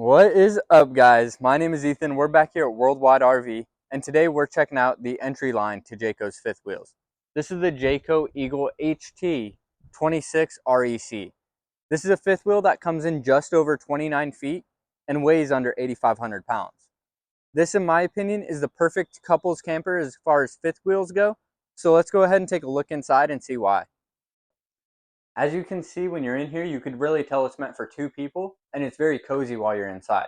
What is up, guys? My name is Ethan. We're back here at Worldwide RV, and today we're checking out the entry line to Jayco's fifth wheels. This is the Jayco Eagle HT 26 REC. This is a fifth wheel that comes in just over 29 feet and weighs under 8,500 pounds. This, in my opinion, is the perfect couples camper as far as fifth wheels go. So let's go ahead and take a look inside and see why. As you can see when you're in here, you could really tell it's meant for two people, and it's very cozy while you're inside.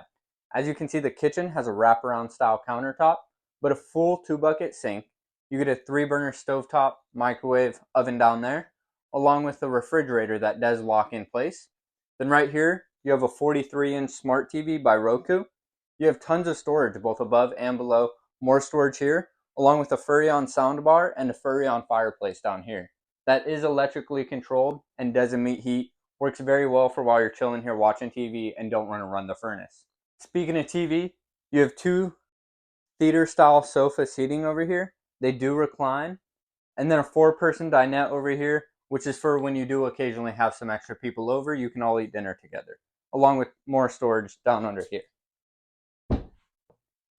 As you can see, the kitchen has a wraparound style countertop, but a full 2-bucket sink. You get a 3-burner stovetop, microwave, oven down there, along with the refrigerator that does lock in place. Then right here, you have a 43-inch smart TV by Roku. You have tons of storage both above and below. More storage here, along with a Furrion soundbar and a Furrion fireplace down here that is electrically controlled and doesn't emit heat. Works very well for while you're chilling here watching TV and don't want to run the furnace. Speaking of TV, you have 2 theater style sofa seating over here. They do recline. And then a 4-person dinette over here, which is for when you do occasionally have some extra people over, you can all eat dinner together, along with more storage down under here.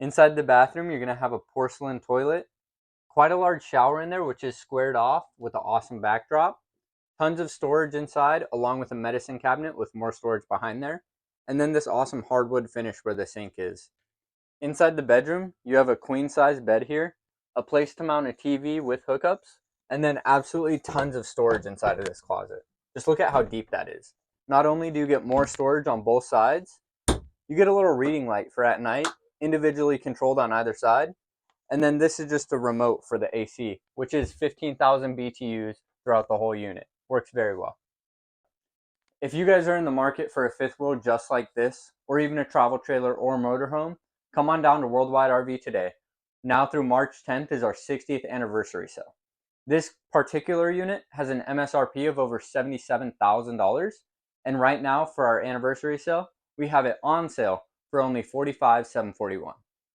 Inside the bathroom, you're going to have a porcelain toilet. Quite a large shower in there, which is squared off with an awesome backdrop. Tons of storage inside, along with a medicine cabinet with more storage behind there. And then this awesome hardwood finish where the sink is. Inside the bedroom, you have a queen size bed here, a place to mount a TV with hookups, and then absolutely tons of storage inside of this closet. Just look at how deep that is. Not only do you get more storage on both sides, you get a little reading light for at night, individually controlled on either side. And then this is just a remote for the AC, which is 15,000 BTUs throughout the whole unit. Works very well. If you guys are in the market for a fifth wheel just like this, or even a travel trailer or motorhome, come on down to Worldwide RV today. Now through March 10th is our 60th anniversary sale. This particular unit has an MSRP of over $77,000, and right now for our anniversary sale, we have it on sale for only $45,741.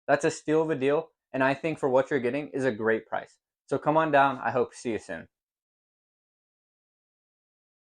That's a steal of a deal, and I think for what you're getting is a great price. So come on down. I hope to see you soon.